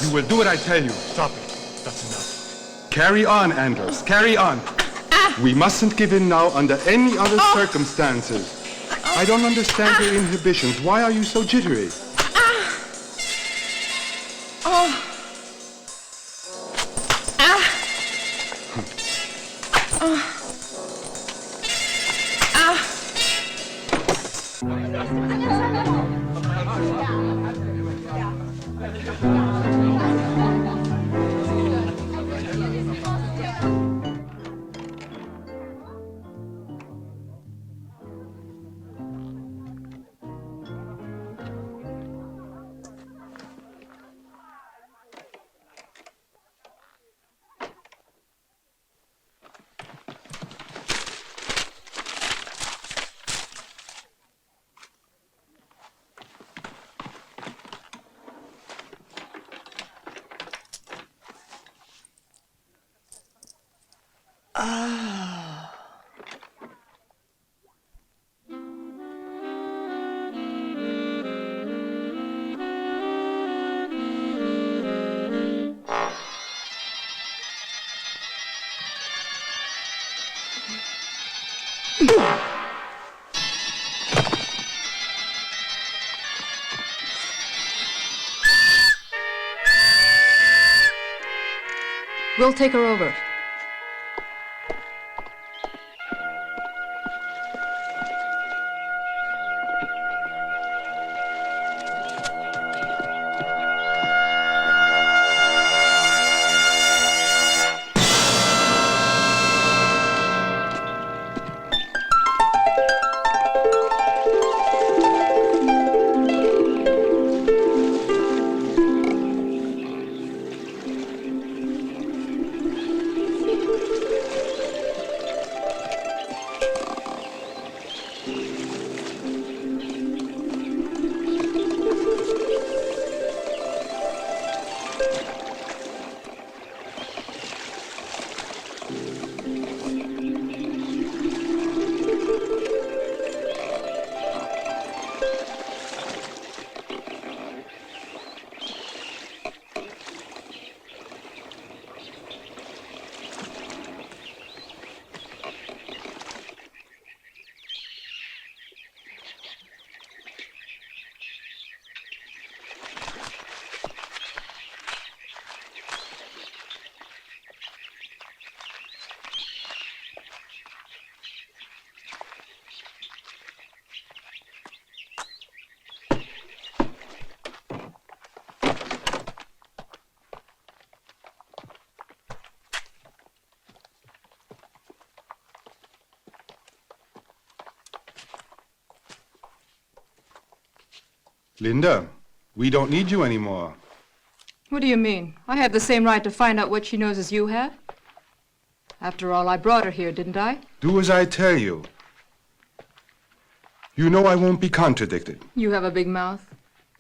You will do what I tell you. Stop it. That's enough. Carry on, Andros. Carry on. We mustn't give in now under any other circumstances. I don't understand your inhibitions. Why are you so jittery? We'll take her over. Linda, we don't need you anymore. What do you mean? I have the same right to find out what she knows as you have. After all, I brought her here, didn't I? Do as I tell you. You know I won't be contradicted. You have a big mouth.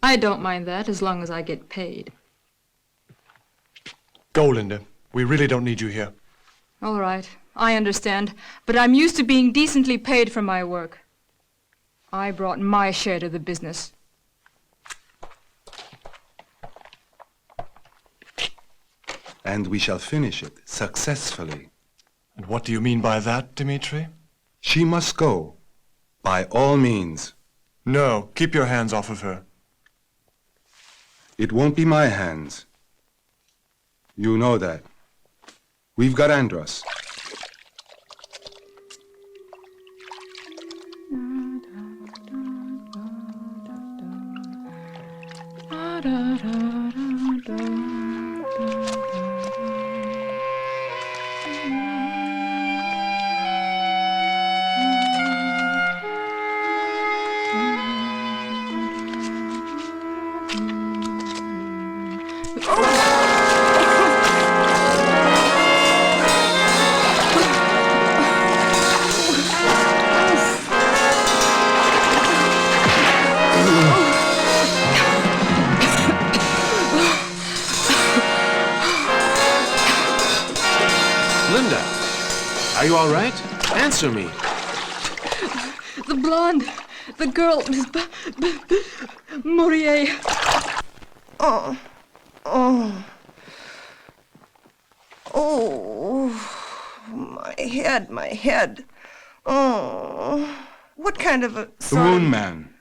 I don't mind that as long as I get paid. Go, Linda. We really don't need you here. All right, I understand. But I'm used to being decently paid for my work. I brought my share to the business. And we shall finish it successfully. And what do you mean by that, Dimitri? She must go. By all means. No, keep your hands off of her. It won't be my hands. You know that. We've got Andros. Are you all right? Answer me. The blonde, the girl, Miss Morier. Oh. My head. Oh. What kind of a... The Moon Man.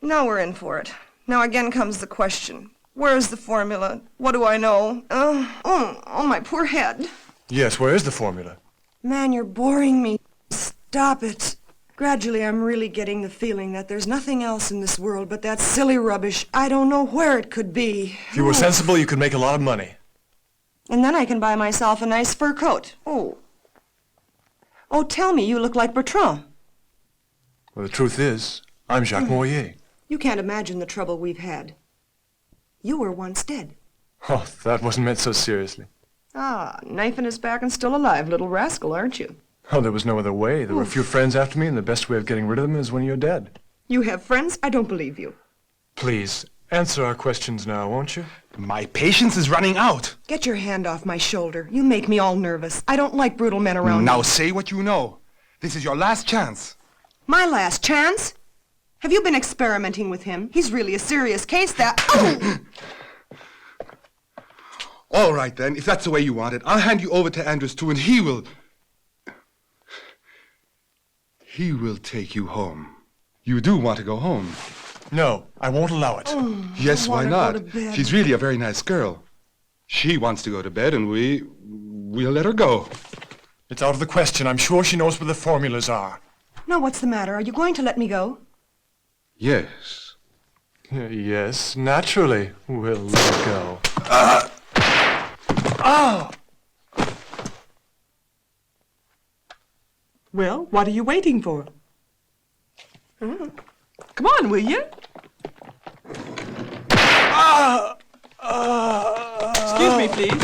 Now we're in for it. Now again comes the question. Where's the formula? What do I know? My poor head. Yes, where is the formula? Man, you're boring me. Stop it. Gradually, I'm really getting the feeling that there's nothing else in this world but that silly rubbish. I don't know where it could be. If you were sensible, you could make a lot of money. And then I can buy myself a nice fur coat. Oh, tell me, you look like Bertrand. Well, the truth is, I'm Jacques Morier. You can't imagine the trouble we've had. You were once dead. Oh, that wasn't meant so seriously. Knife in his back and still alive, little rascal, aren't you? Oh, there was no other way. There were a few friends after me, and the best way of getting rid of them is when you're dead. You have friends? I don't believe you. Please, answer our questions now, won't you? My patience is running out. Get your hand off my shoulder. You make me all nervous. I don't like brutal men around me. Now say what you know. This is your last chance. My last chance? Have you been experimenting with him? He's really a serious case, that... All right, then. If that's the way you want it, I'll hand you over to Andros, too, and he will take you home. You do want to go home. No, I won't allow it. Yes, why not? She's really a very nice girl. She wants to go to bed, and we'll let her go. It's out of the question. I'm sure she knows where the formulas are. No, what's the matter? Are you going to let me go? Yes. Yes, naturally. We'll let her go. Well, what are you waiting for? Come on, will you? Excuse me, please.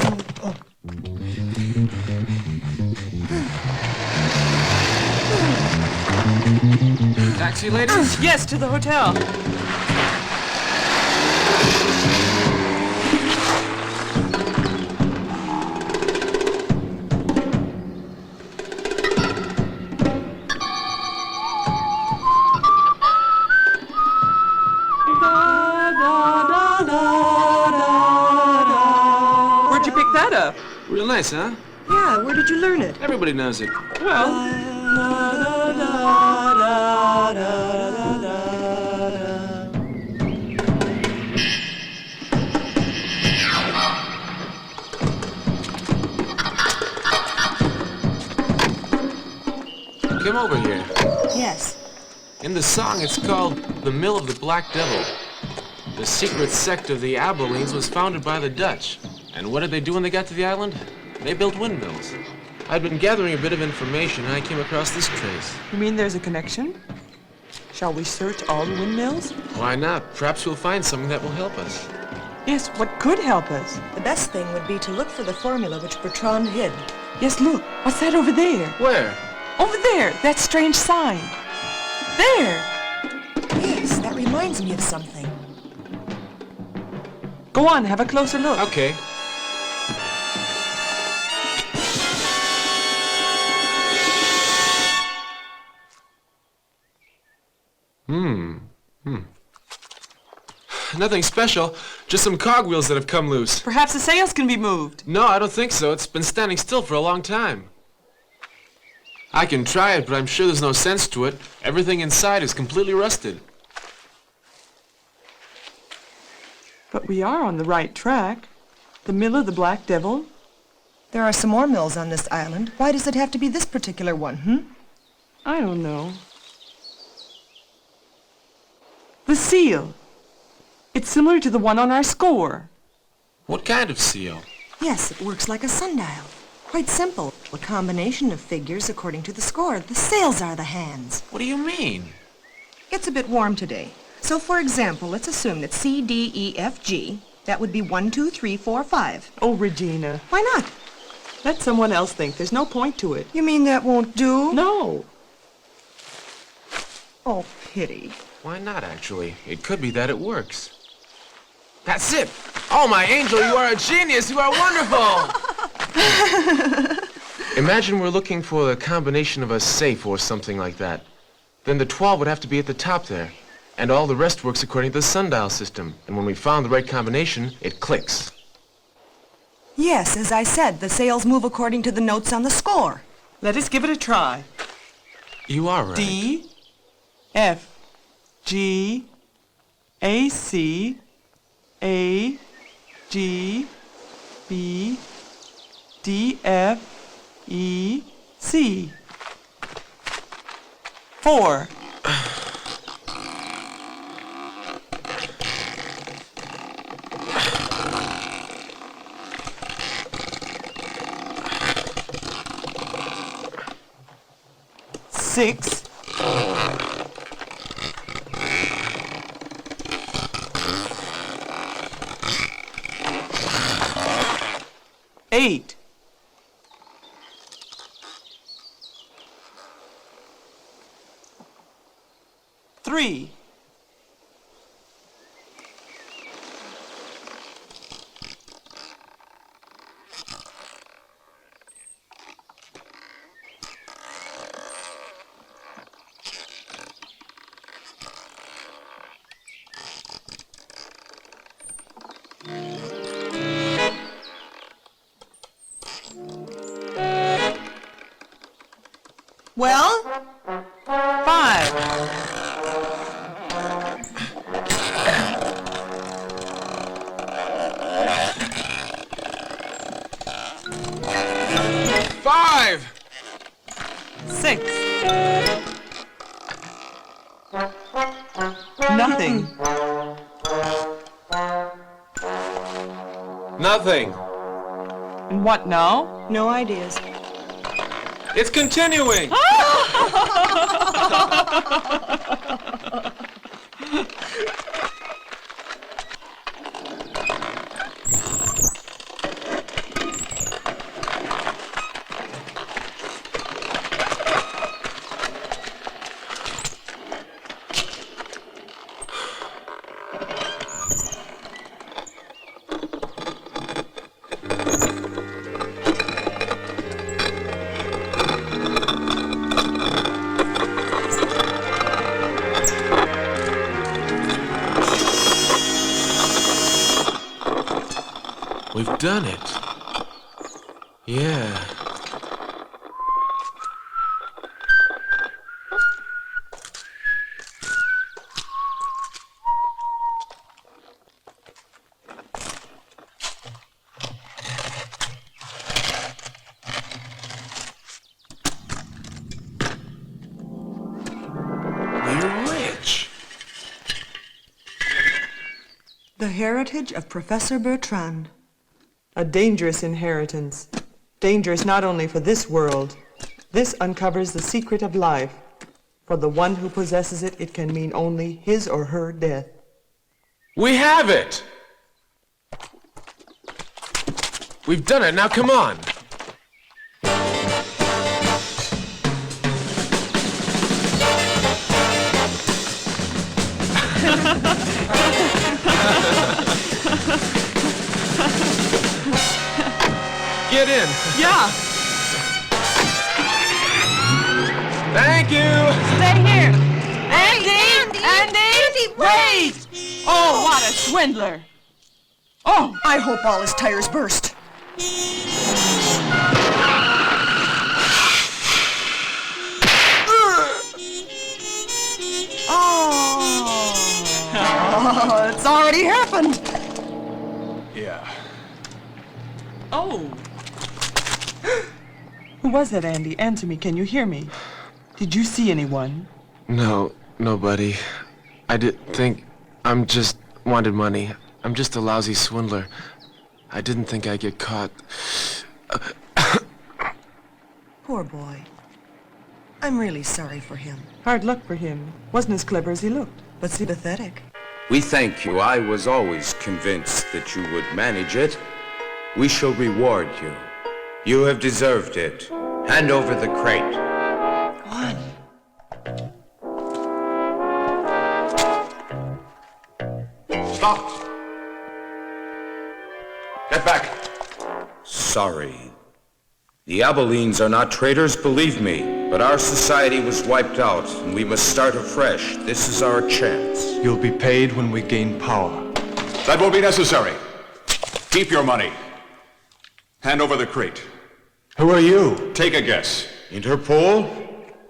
Taxi, ladies? Yes, to the hotel. Where'd you pick that up? Real nice, huh? Yeah, where did you learn it? Everybody knows it. Well... Come over here. Yes. In the song, it's called The Mill of the Black Devil. The secret sect of the Abilene was founded by the Dutch. And what did they do when they got to the island? They built windmills. I'd been gathering a bit of information and I came across this trace. You mean there's a connection? Shall we search all the windmills? Why not? Perhaps we'll find something that will help us. Yes, what could help us? The best thing would be to look for the formula which Bertrand hid. Yes, look. What's that over there? Where? Over there, that strange sign. There. Yes, that reminds me of something. Go on, have a closer look. Okay. Nothing special, just some cogwheels that have come loose. Perhaps the sails can be moved. No, I don't think so. It's been standing still for a long time. I can try it, but I'm sure there's no sense to it. Everything inside is completely rusted. But we are on the right track. The mill of the Black Devil. There are some more mills on this island. Why does it have to be this particular one, I don't know. The seal. It's similar to the one on our score. What kind of seal? Yes, it works like a sundial. Quite simple. A combination of figures according to the score. The sails are the hands. What do you mean? It's a bit warm today. So, for example, let's assume that C, D, E, F, G, that would be 1, 2, 3, 4, 5. Oh, Regina. Why not? Let someone else think. There's no point to it. You mean that won't do? No. Oh, pity. Why not, actually? It could be that it works. That's it! Oh, my angel, you are a genius! You are wonderful! Imagine we're looking for the combination of a safe or something like that. Then the 12 would have to be at the top there. And all the rest works according to the sundial system. And when we found the right combination, it clicks. Yes, as I said, the sails move according to the notes on the score. Let us give it a try. You are right. D, F, G, A, C, A, G, B, D, F, E, C. 4. Six. 8. 3. 5. Five. 6. Nothing. Nothing. And what now? No ideas. It's continuing. We've done it. Yeah. We're rich. The heritage of Professor Bertrand. A dangerous inheritance. Dangerous not only for this world. This uncovers the secret of life. For the one who possesses it, it can mean only his or her death. We have it! We've done it, now come on! Get in! Yeah! Thank you! Stay here! Andy! Wait! Oh, what a swindler! Oh, I hope all his tires burst. Oh, it's already happened. Yeah. Oh. Who was that, Andy? Answer me. Can you hear me? Did you see anyone? No, nobody. I didn't think... I'm just... wanted money. I'm just a lousy swindler. I didn't think I'd get caught. Poor boy. I'm really sorry for him. Hard luck for him. Wasn't as clever as he looked. But sympathetic. We thank you. I was always convinced that you would manage it. We shall reward you. You have deserved it. Hand over the crate. What? Stop! Get back! Sorry. The Abilene are not traitors, believe me, but our society was wiped out, and we must start afresh. This is our chance. You'll be paid when we gain power. That won't be necessary. Keep your money. Hand over the crate. Who are you? Take a guess. Interpol?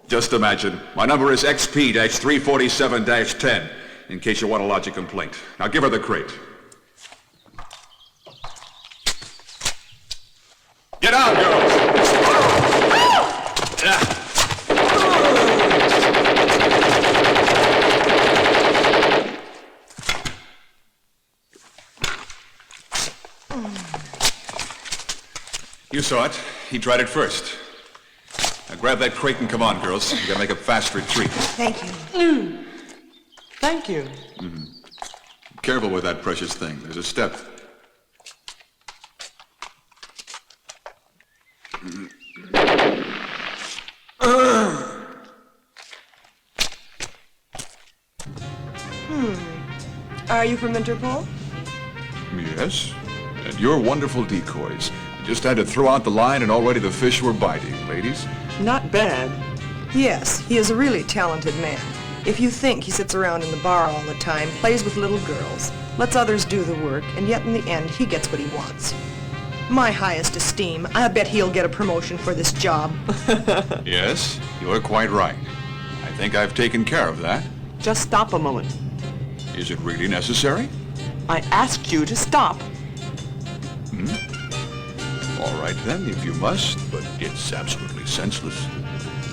Just imagine. My number is XP-347-10, in case you want to lodge a complaint. Now give her the crate. Get out, girls! You saw it. He tried it first. Now grab that crate and come on, girls. We gotta make a fast retreat. Thank you. Thank you. Mm-hmm. Careful with that precious thing. There's a step. Are you from Interpol? Yes. And your wonderful decoys. I just had to throw out the line and already the fish were biting, ladies. Not bad. Yes, he is a really talented man. If you think he sits around in the bar all the time, plays with little girls, lets others do the work, and yet in the end he gets what he wants. My highest esteem. I bet he'll get a promotion for this job. Yes, you're quite right. I think I've taken care of that. Just stop a moment. Is it really necessary? I asked you to stop. All right then, if you must, but it's absolutely senseless.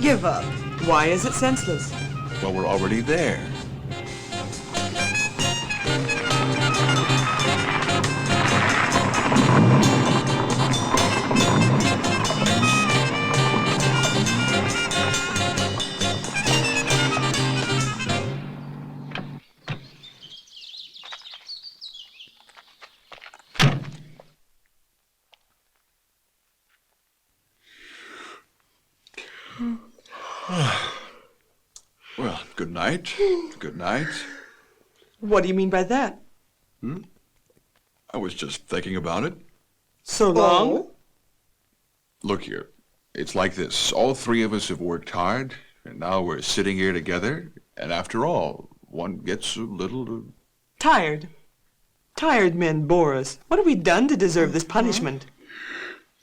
Give up. Why is it senseless? Well, we're already there. Well, good night. Good night. What do you mean by that? I was just thinking about it. So long? Look here. It's like this. All three of us have worked hard, and now we're sitting here together, and after all, one gets a little... Tired. Tired men bore us. What have we done to deserve this punishment?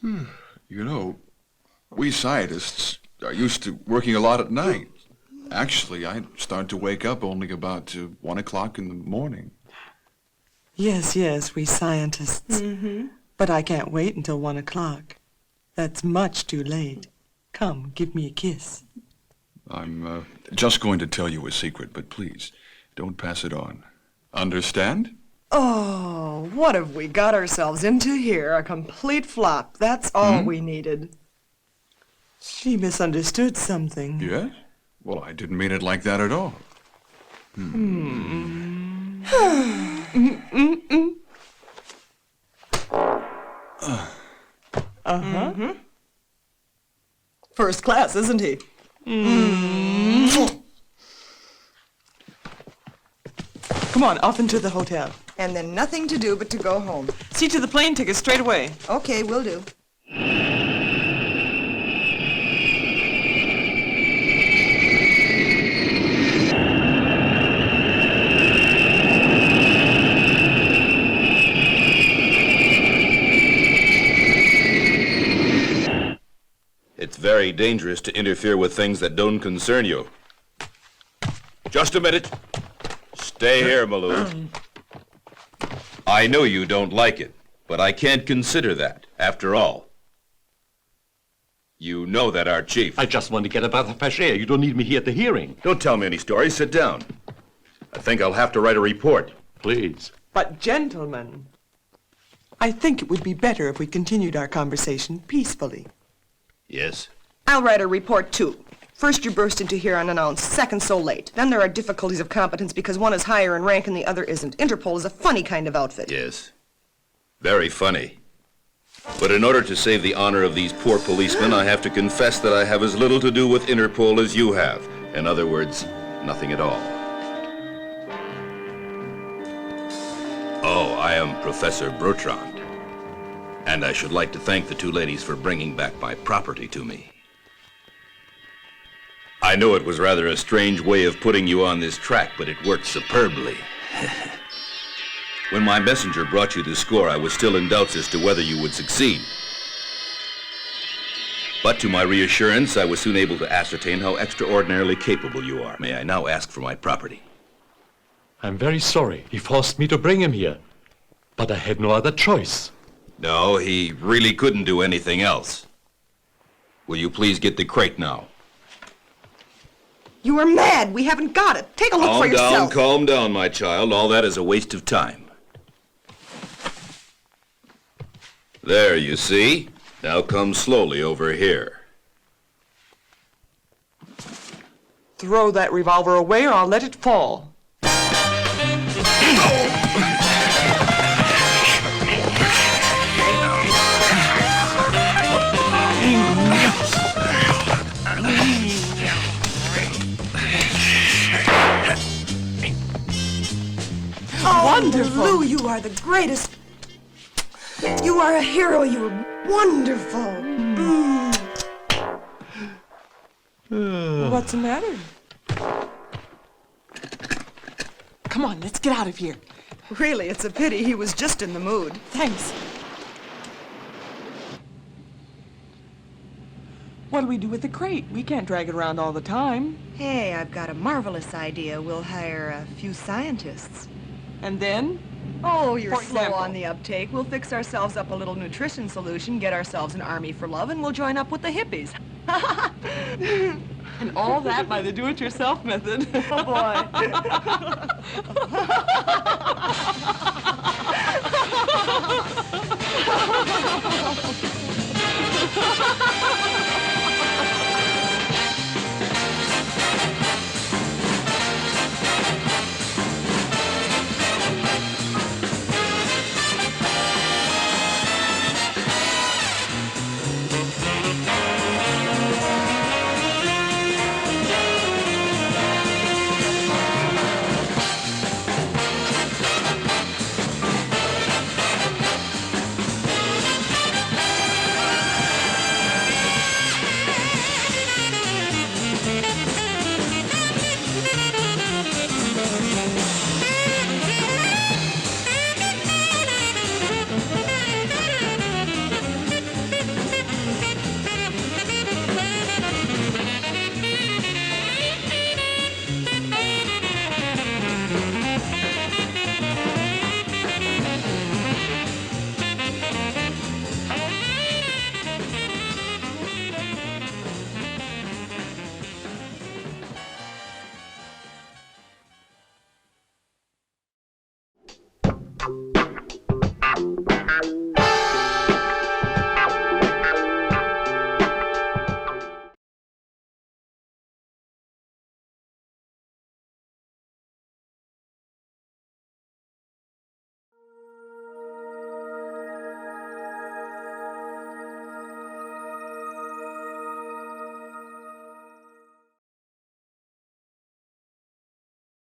You know, we scientists are used to working a lot at night. Actually, I start to wake up only about 1 o'clock in the morning. Yes, we scientists. But I can't wait until 1 o'clock. That's much too late. Come, give me a kiss. I'm just going to tell you a secret, but please, don't pass it on. Understand? Oh, what have we got ourselves into here? A complete flop. That's all we needed. She misunderstood something. Yes? Well, I didn't mean it like that at all. Uh-huh. First class, isn't he? Come on, off into the hotel. And then nothing to do but to go home. See to the plane tickets straight away. Okay, will do. It's very dangerous to interfere with things that don't concern you. Just a minute. Stay here, Malou. I know you don't like it, but I can't consider that, after all. You know that our chief... I just want to get a breath of fresh air. You don't need me here at the hearing. Don't tell me any stories. Sit down. I think I'll have to write a report. Please. But, gentlemen, I think it would be better if we continued our conversation peacefully. Yes? I'll write a report, too. First you burst into here unannounced, second so late. Then there are difficulties of competence because one is higher in rank and the other isn't. Interpol is a funny kind of outfit. Yes. Very funny. But in order to save the honor of these poor policemen, I have to confess that I have as little to do with Interpol as you have. In other words, nothing at all. Oh, I am Professor Bertrand. And I should like to thank the two ladies for bringing back my property to me. I know it was rather a strange way of putting you on this track, but it worked superbly. When my messenger brought you the score, I was still in doubts as to whether you would succeed. But to my reassurance, I was soon able to ascertain how extraordinarily capable you are. May I now ask for my property? I'm very sorry. He forced me to bring him here. But I had no other choice. No, he really couldn't do anything else. Will you please get the crate now? You are mad. We haven't got it. Take a look for yourself. Calm down, my child. All that is a waste of time. There, you see? Now come slowly over here. Throw that revolver away or I'll let it fall. Oh, wonderful. Lou, you are the greatest. You are a hero. You are wonderful. What's the matter? Come on, let's get out of here. Really, it's a pity. He was just in the mood. Thanks. What do we do with the crate? We can't drag it around all the time. Hey, I've got a marvelous idea. We'll hire a few scientists. And then? Oh, you're For slow example? on the uptake. We'll fix ourselves up a little nutrition solution, get ourselves an army for love, and we'll join up with the hippies. And all that by the do-it-yourself method. Oh, boy.